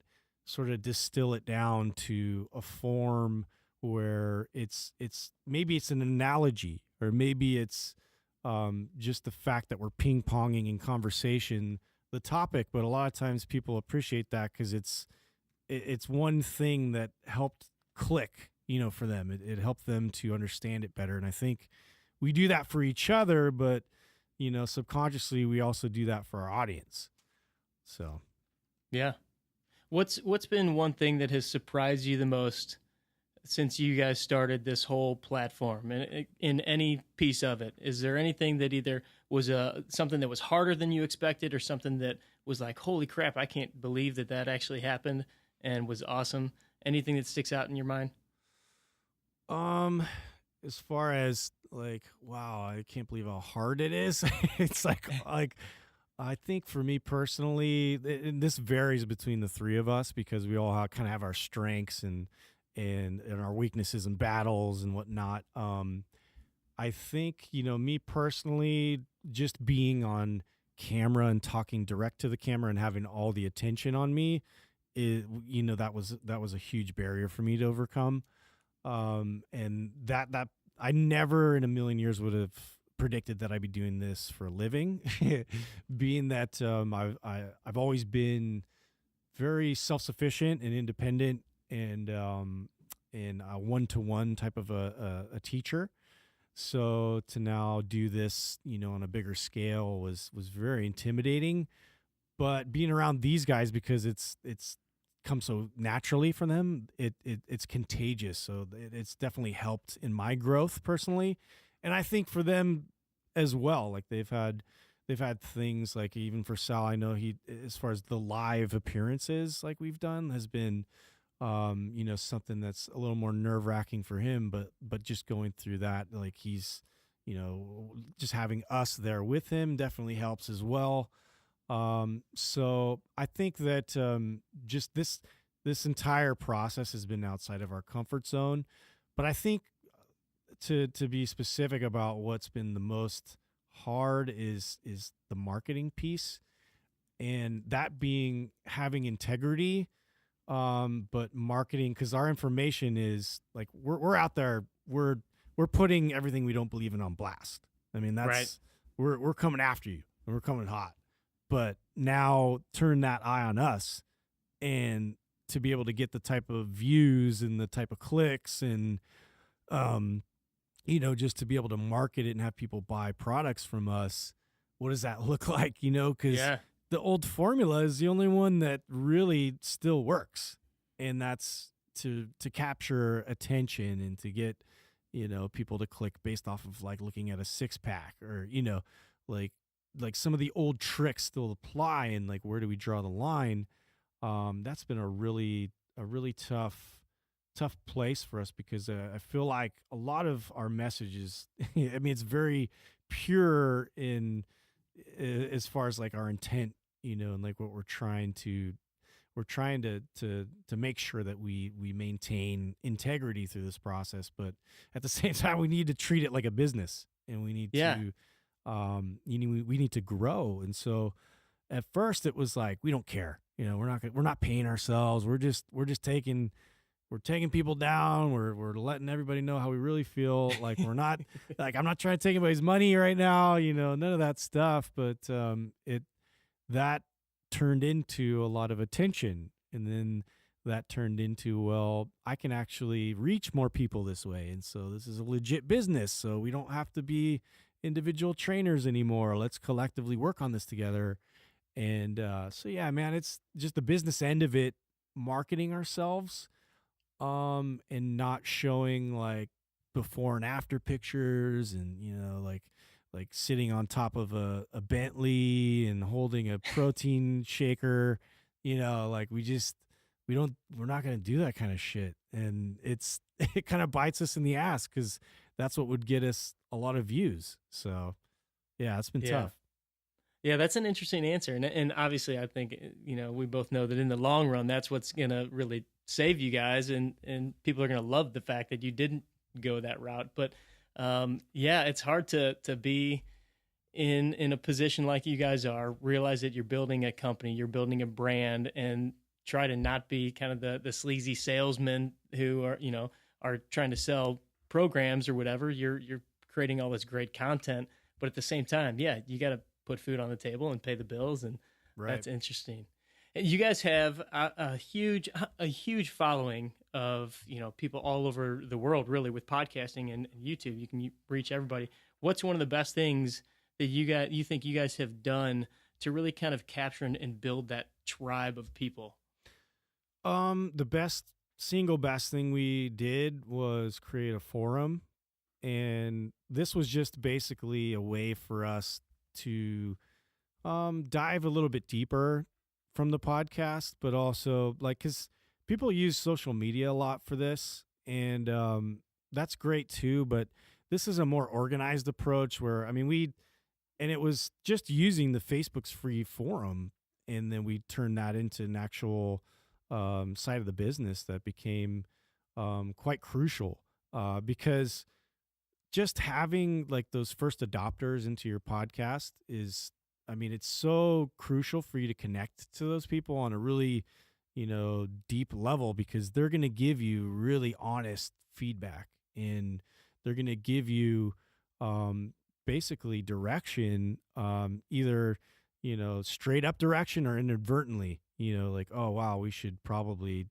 S2: sort of distill it down to a form where it's maybe it's an analogy, or maybe it's just the fact that we're ping ponging in conversation the topic. But a lot of times people appreciate that because it's one thing that helped click, for them. It helped them to understand it better. And I think we do that for each other, but, subconsciously we also do that for our audience. So,
S1: Yeah. What's been one thing that has surprised you the most since you guys started this whole platform, and in any piece of it? Is there anything that either was something that was harder than you expected, or something that was like, holy crap, I can't believe that actually happened and was awesome? Anything that sticks out in your mind?
S2: as far as, like, wow, I can't believe how hard it is. It's like I think for me personally, and this varies between the three of us, because we all kind of have our strengths and our weaknesses and battles and whatnot. I think, me personally, just being on camera and talking direct to the camera and having all the attention on me, that was a huge barrier for me to overcome. And that I never in a million years would have predicted that I'd be doing this for a living. Being that I've always been very self-sufficient and independent, and a one-to-one type of a teacher. So to now do this, on a bigger scale was very intimidating. But being around these guys, because it's come so naturally for them, it's contagious. So it's definitely helped in my growth personally, and I think for them as well. Like they've had things, like even for Sal, I know he, as far as the live appearances like we've done, has been something that's a little more nerve-wracking for him, but just going through that, like he's, just having us there with him definitely helps as well. So I think that just this entire process has been outside of our comfort zone. But I think to be specific about what's been the most hard is the marketing piece, and that being having integrity. But marketing, because our information is like, we're out there, we're putting everything we don't believe in on blast. I mean, that's
S1: Right.
S2: we're coming after you, and we're coming hot. But now turn that eye on us, and to be able to get the type of views and the type of clicks, and just to be able to market it and have people buy products from us, what does that look like? Because
S1: Yeah.
S2: the old formula is the only one that really still works, and that's to capture attention and to get people to click based off of, like, looking at a six pack, or like some of the old tricks still apply, and like, where do we draw the line? That's been a really tough place for us, because I feel like a lot of our messages, I mean, it's very pure in as far as like our intent, and like what we're trying to make sure that we maintain integrity through this process. But at the same time, we need to treat it like a business, and we need
S1: Yeah.
S2: to we need to grow. And so at first it was like, we don't care, we're not paying ourselves. We're taking people down. We're letting everybody know how we really feel. Like, we're not like, I'm not trying to take anybody's money right now, none of that stuff. But that turned into a lot of attention. And then that turned into, well, I can actually reach more people this way. And so this is a legit business. So we don't have to be individual trainers anymore. Let's collectively work on this together. And so, yeah, man, it's just the business end of it, marketing ourselves, and not showing like before and after pictures, and like sitting on top of a Bentley and holding a protein shaker, like we're not going to do that kind of shit. And it kind of bites us in the ass, because that's what would get us a lot of views. So yeah, it's been tough.
S1: Yeah, that's an interesting answer. And obviously I think, we both know that in the long run, that's what's going to really save you guys. And people are going to love the fact that you didn't go that route. But yeah, it's hard to be in a position like you guys are, realize that you're building a company, you're building a brand, and try to not be kind of the sleazy salesmen who are trying to sell programs or whatever. You're creating all this great content, but at the same time, yeah, you got to put food on the table and pay the bills. And
S2: Right.
S1: That's interesting. And you guys have a huge following of, people all over the world, really, with podcasting and YouTube. You can reach everybody. What's one of the best things that you think you guys have done to really kind of capture and build that tribe of people?
S2: The single best thing we did was create a forum. And this was just basically a way for us to dive a little bit deeper from the podcast, but also like, because people use social media a lot for this, and that's great too. But this is a more organized approach where, and it was just using the Facebook's free forum, and then we turned that into an actual side of the business that became quite crucial, because just having like those first adopters into your podcast is, it's so crucial for you to connect to those people on a really, deep level, because they're going to give you really honest feedback, and they're going to give you basically direction, either, straight up direction or inadvertently, like, oh, wow, we should probably,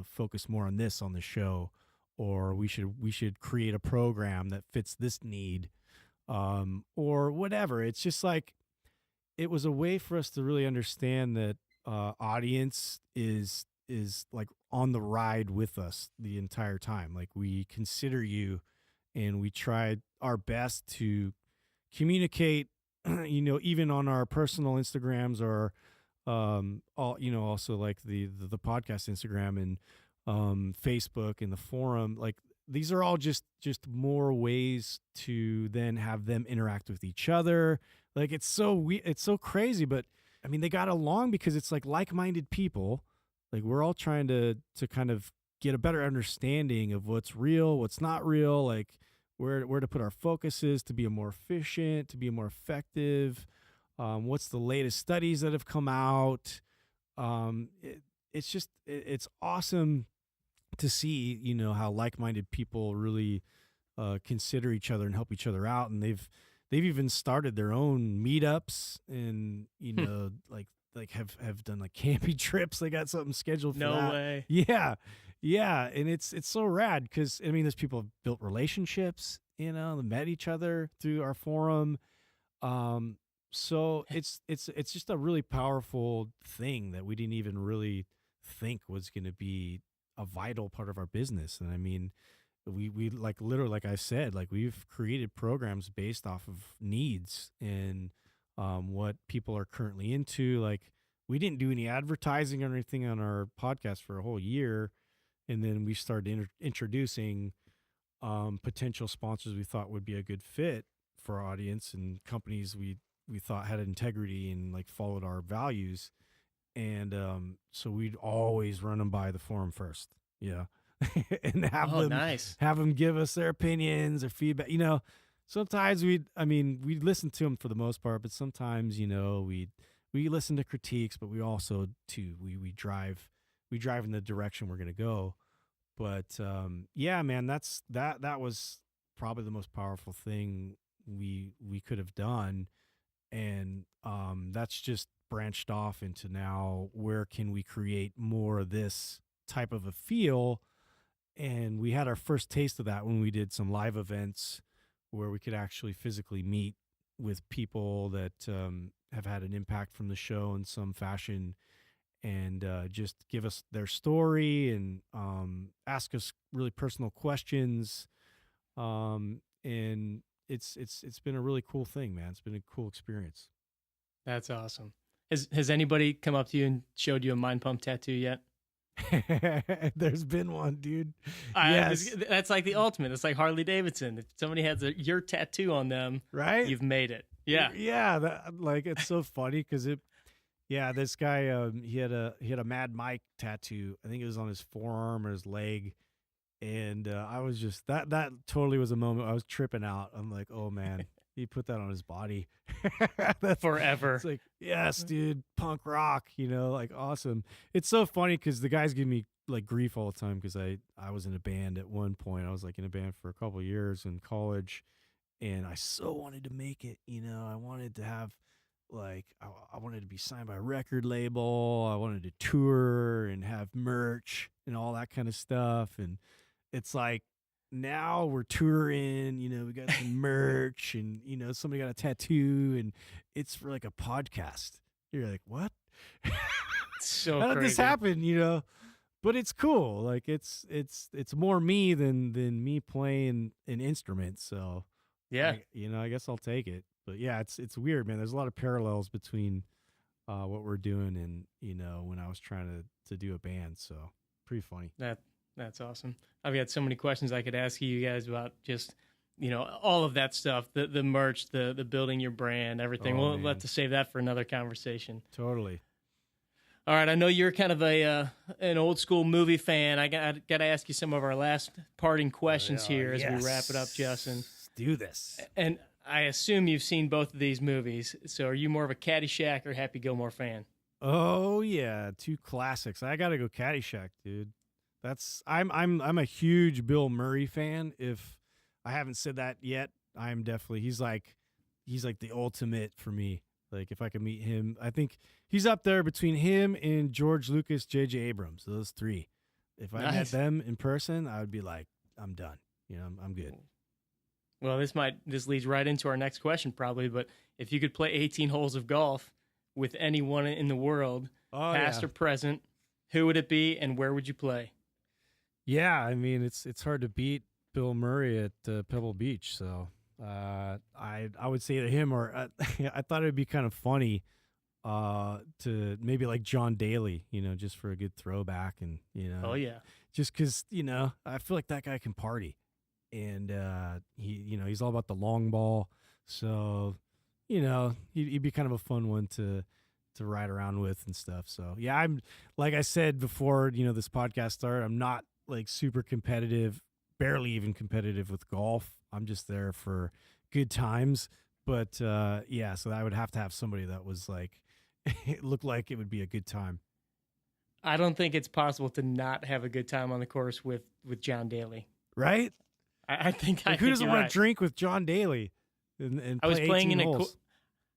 S2: focus more on this on the show, or we should create a program that fits this need, or whatever. It's just like, it was a way for us to really understand that audience is like on the ride with us the entire time. Like, we consider you, and we tried our best to communicate, even on our personal Instagrams, or also like the podcast Instagram, and Facebook and the forum. Like, these are all just more ways to then have them interact with each other. Like, it's so crazy, but they got along because it's like like-minded people. Like, we're all trying to kind of get a better understanding of what's real, what's not real, like where to put our focuses to be more efficient, to be more effective. What's the latest studies that have come out? It's awesome to see, how like-minded people really consider each other and help each other out. And they've even started their own meetups, and like have done like camping trips. They got something scheduled for that.
S1: No way.
S2: Yeah, and it's so rad, because those people have built relationships, they met each other through our forum. So it's just a really powerful thing that we didn't even really think was going to be a vital part of our business. And we like, literally, like I said, like, we've created programs based off of needs and what people are currently into. Like, we didn't do any advertising or anything on our podcast for a whole year, and then we started introducing potential sponsors we thought would be a good fit for our audience, and companies we thought had integrity and like followed our values. And so we'd always run them by the forum first. Yeah. And have them
S1: nice.
S2: have them give us their opinions or feedback, sometimes we listen to them for the most part, but sometimes, we listen to critiques, but we also too, we drive in the direction we're going to go. But, yeah, man, that was probably the most powerful thing we could have done. And, that's just branched off into now, where can we create more of this type of a feel? And we had our first taste of that when we did some live events where we could actually physically meet with people that have had an impact from the show in some fashion, and just give us their story and ask us really personal questions. And it's been a really cool thing, man. It's been a cool experience.
S1: That's awesome. Has anybody come up to you and showed you a mind pump tattoo yet?
S2: There's been one, dude.
S1: Yes. That's like the ultimate. It's like Harley Davidson. If somebody has your tattoo on them,
S2: right?
S1: You've made it. Yeah.
S2: Yeah. It's so funny because this guy, he had a Mad Mike tattoo. I think it was on his forearm or his leg. And I was just, that totally was a moment I was tripping out. I'm like, oh man, he put that on his body.
S1: Forever.
S2: It's like, yes, dude, punk rock, like awesome. It's so funny because the guys give me like grief all the time because I was in a band at one point. I was like in a band for a couple of years in college, and I so wanted to make it. I wanted to have like, I wanted to be signed by a record label. I wanted to tour and have merch and all that kind of stuff. And it's like, now we're touring, we got some merch and, somebody got a tattoo and it's for like a podcast. You're like, what?
S1: So
S2: how did
S1: crazy.
S2: this happen, But it's cool. Like it's more me than me playing an instrument. So
S1: yeah,
S2: I guess I'll take it. But yeah, it's weird, man. There's a lot of parallels between what we're doing and, when I was trying to do a band. So pretty funny.
S1: That's awesome. I've got so many questions I could ask you guys about just, all of that stuff, the merch, the building your brand, everything. We'll have to save that for another conversation.
S2: Totally.
S1: All right. I know you're kind of an old school movie fan. I got to ask you some of our last parting questions here as we wrap it up, Justin.
S2: Let's do this.
S1: And I assume you've seen both of these movies. So are you more of a Caddyshack or Happy Gilmore fan?
S2: Oh yeah, two classics. I got to go Caddyshack, dude. I'm a huge Bill Murray fan. If I haven't said that yet, I'm definitely he's like the ultimate for me. Like if I could meet him, I think he's up there between him and George Lucas, J.J. Abrams. Those three. If I met them in person, I would be like, I'm done. I'm good.
S1: Well, this leads right into our next question probably, but if you could play 18 holes of golf with anyone in the world, past or present, who would it be and where would you play?
S2: Yeah, I mean it's hard to beat Bill Murray at Pebble Beach, so I would say to him, or I thought it'd be kind of funny to maybe like John Daly, just for a good throwback, and
S1: Oh yeah,
S2: just because I feel like that guy can party, and he's all about the long ball, so he'd be kind of a fun one to ride around with and stuff. So yeah, I'm like I said before, this podcast started, I'm not like super competitive, barely even competitive with golf. I'm just there for good times. But yeah, so I would have to have somebody that was like, it looked like it would be a good time.
S1: I don't think it's possible to not have a good time on the course with John Daly.
S2: Right?
S1: I think
S2: who doesn't want to drink with John Daly and play 18 holes?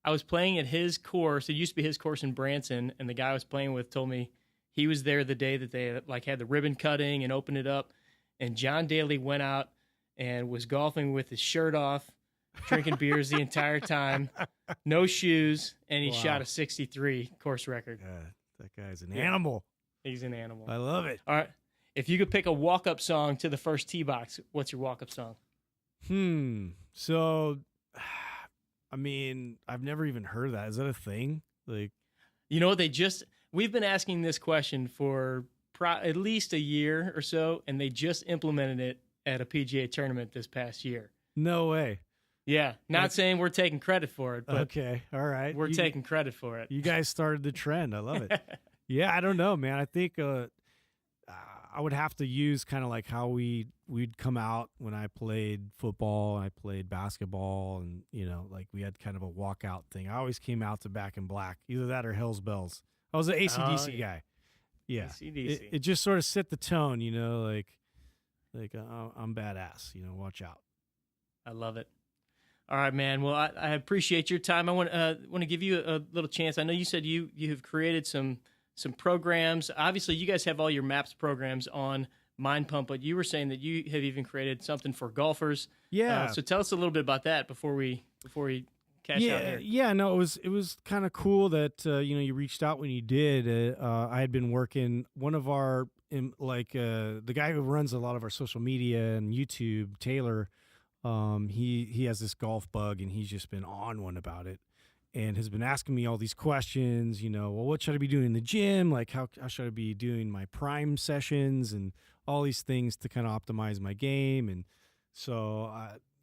S1: I was playing at his course. It used to be his course in Branson, and the guy I was playing with told me he was there the day that they like had the ribbon cutting and opened it up, and John Daly went out and was golfing with his shirt off, drinking beers the entire time, no shoes, and he shot a 63 course record.
S2: That guy's an animal.
S1: He's an animal.
S2: I love it.
S1: All right. If you could pick a walk-up song to the first tee box, what's your walk-up song?
S2: So, I mean, I've never even heard of that. Is that a thing? Like,
S1: we've been asking this question for at least a year or so, and they just implemented it at a PGA tournament this past year.
S2: No way.
S1: Yeah. Not saying we're taking credit for it, but
S2: okay. All right.
S1: We're taking credit for it.
S2: You guys started the trend. I love it. Yeah, I don't know, man. I think I would have to use kind of like how we'd come out when I played football, I played basketball, and like we had kind of a walkout thing. I always came out to Back in Black, either that or Hell's Bells. I was an
S1: Oh,
S2: AC/DC
S1: yeah.
S2: guy. Yeah,
S1: AC/DC.
S2: it just sort of set the tone, like I'm badass. Watch out.
S1: I love it. All right, man. Well, I appreciate your time. I want to give you a little chance. I know you said you have created some programs. Obviously, you guys have all your maps programs on Mind Pump, but you were saying that you have even created something for golfers.
S2: Yeah.
S1: So tell us a little bit about that before we cash out here.
S2: Yeah. No, it was kind of cool that you reached out when you did. I had been working one of our the guy who runs a lot of our social media and YouTube, Taylor. He has this golf bug, and he's just been on one about it, and has been asking me all these questions. Well, what should I be doing in the gym? Like, how should I be doing my prime sessions and all these things to kind of optimize my game? And so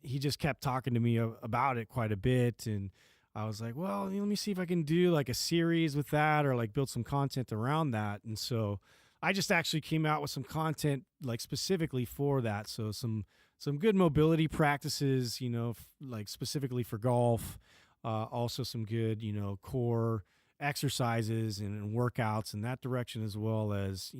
S2: he just kept talking to me about it quite a bit, and I was like, well, let me see if I can do like a series with that, or like build some content around that. And so I just actually came out with some content like specifically for that. So some good mobility practices, like specifically for golf. Also some good, core exercises and workouts in that direction, as well as,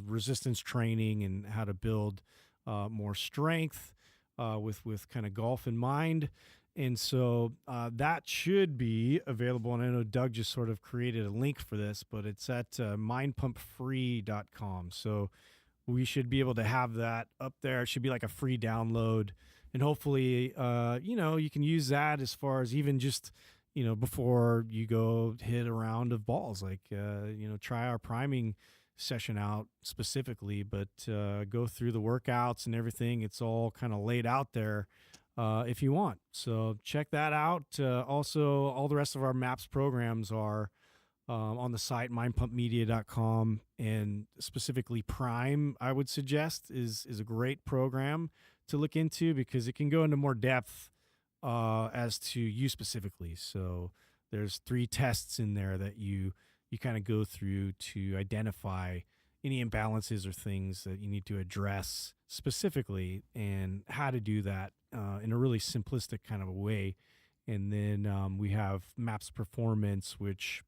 S2: resistance training and how to build more strength with kind of golf in mind. And so that should be available. And I know Doug just sort of created a link for this, but it's at mindpumpfree.com. So we should be able to have that up there. It should be like a free download. And hopefully, you can use that as far as even just, before you go hit a round of balls, like, try our priming session out specifically, but go through the workouts and everything. It's all kind of laid out there if you want. So check that out. Also, all the rest of our MAPS programs are on the site, mindpumpmedia.com, and specifically Prime, I would suggest, is a great program to look into, because it can go into more depth as to you specifically. So there's 3 tests in there that you kind of go through to identify any imbalances or things that you need to address specifically, and how to do that in a really simplistic kind of a way. And then we have MAPS Performance, which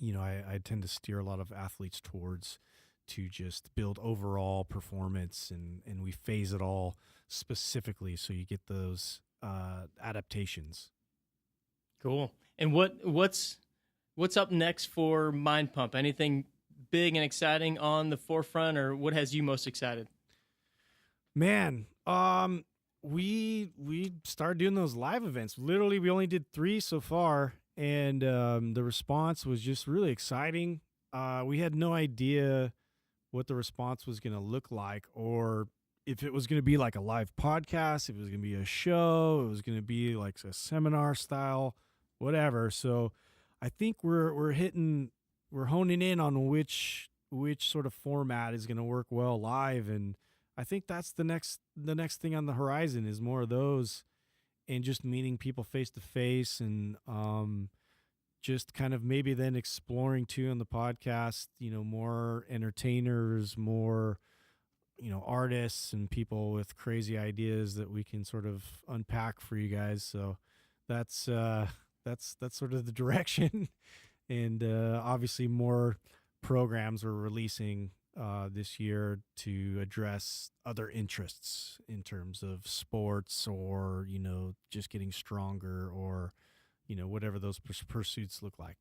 S2: I tend to steer a lot of athletes towards, to just build overall performance, and we phase it all specifically so you get those adaptations.
S1: Cool. And what's up next for Mind Pump? Anything big and exciting on the forefront, or what has you most excited?
S2: Man, we started doing those live events. Literally, we only did 3 so far, and the response was just really exciting. We had no idea what the response was going to look like, or if it was going to be like a live podcast, if it was going to be a show, it was going to be like a seminar style, whatever. So I think we're honing in on which sort of format is going to work well live, and I think that's the next thing on the horizon, is more of those, and just meeting people face to face, and just kind of maybe then exploring too on the podcast, more entertainers, more, artists and people with crazy ideas that we can sort of unpack for you guys. So that's sort of the direction. And obviously more programs we're releasing this year to address other interests in terms of sports, or, just getting stronger, or, whatever those pursuits look like.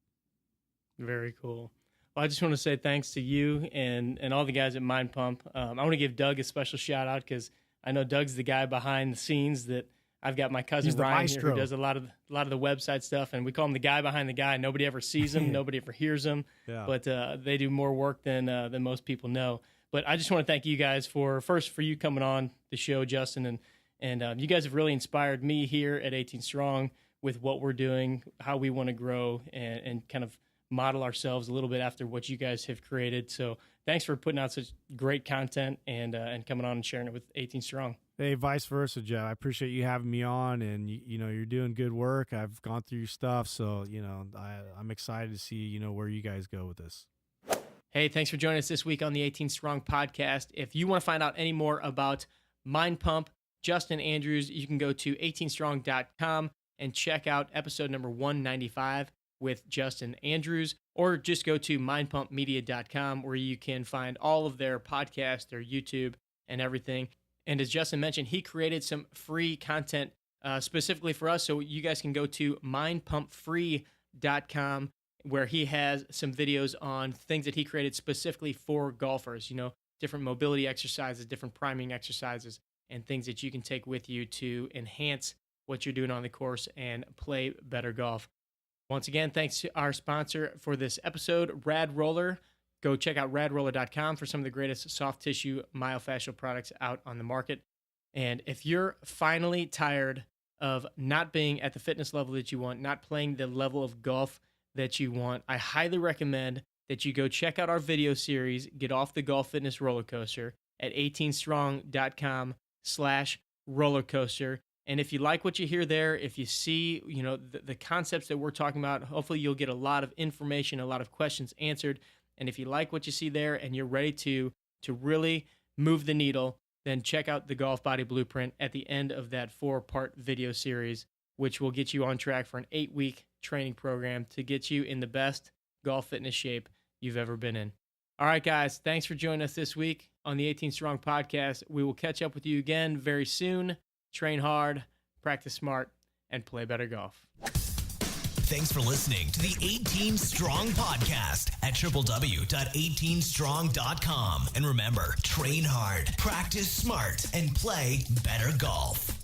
S1: Very cool. Well, I just want to say thanks to you and all the guys at Mind Pump. I want to give Doug a special shout out, because I know Doug's the guy behind the scenes. That I've got my cousin Ryan here, who does a lot of the website stuff, and we call him the guy behind the guy. Nobody ever sees him, nobody ever hears him, but they do more work than most people know. But I just want to thank you guys for you coming on the show, Justin, and you guys have really inspired me here at 18 Strong with what we're doing, how we want to grow, and kind of model ourselves a little bit after what you guys have created. So thanks for putting out such great content and coming on and sharing it with 18 Strong.
S2: Hey, vice versa, Jeff. I appreciate you having me on, and you're doing good work. I've gone through your stuff, so I'm excited to see where you guys go with this.
S1: Hey, thanks for joining us this week on the 18 Strong podcast. If you want to find out any more about Mind Pump, Justin Andrews, you can go to 18strong.com and check out episode number 195 with Justin Andrews, or just go to mindpumpmedia.com where you can find all of their podcasts, their YouTube, and everything. And as Justin mentioned, he created some free content specifically for us, so you guys can go to mindpumpfree.com where he has some videos on things that he created specifically for golfers, different mobility exercises, different priming exercises, and things that you can take with you to enhance what you're doing on the course and play better golf. Once again, thanks to our sponsor for this episode, Rad Roller. Go check out radroller.com for some of the greatest soft tissue myofascial products out on the market. And if you're finally tired of not being at the fitness level that you want, not playing the level of golf that you want, I highly recommend that you go check out our video series, Get Off the Golf Fitness Roller Coaster, at 18strong.com/roller coaster. And if you like what you hear there, if you see, the concepts that we're talking about, hopefully you'll get a lot of information, a lot of questions answered. And if you like what you see there and you're ready to really move the needle, then check out the Golf Body Blueprint at the end of that 4-part video series, which will get you on track for an 8-week training program to get you in the best golf fitness shape you've ever been in. All right, guys, thanks for joining us this week on the 18 Strong podcast. We will catch up with you again very soon. Train hard, practice smart, and play better golf.
S3: Thanks for listening to the 18 Strong podcast at www.18strong.com. And remember, train hard, practice smart, and play better golf.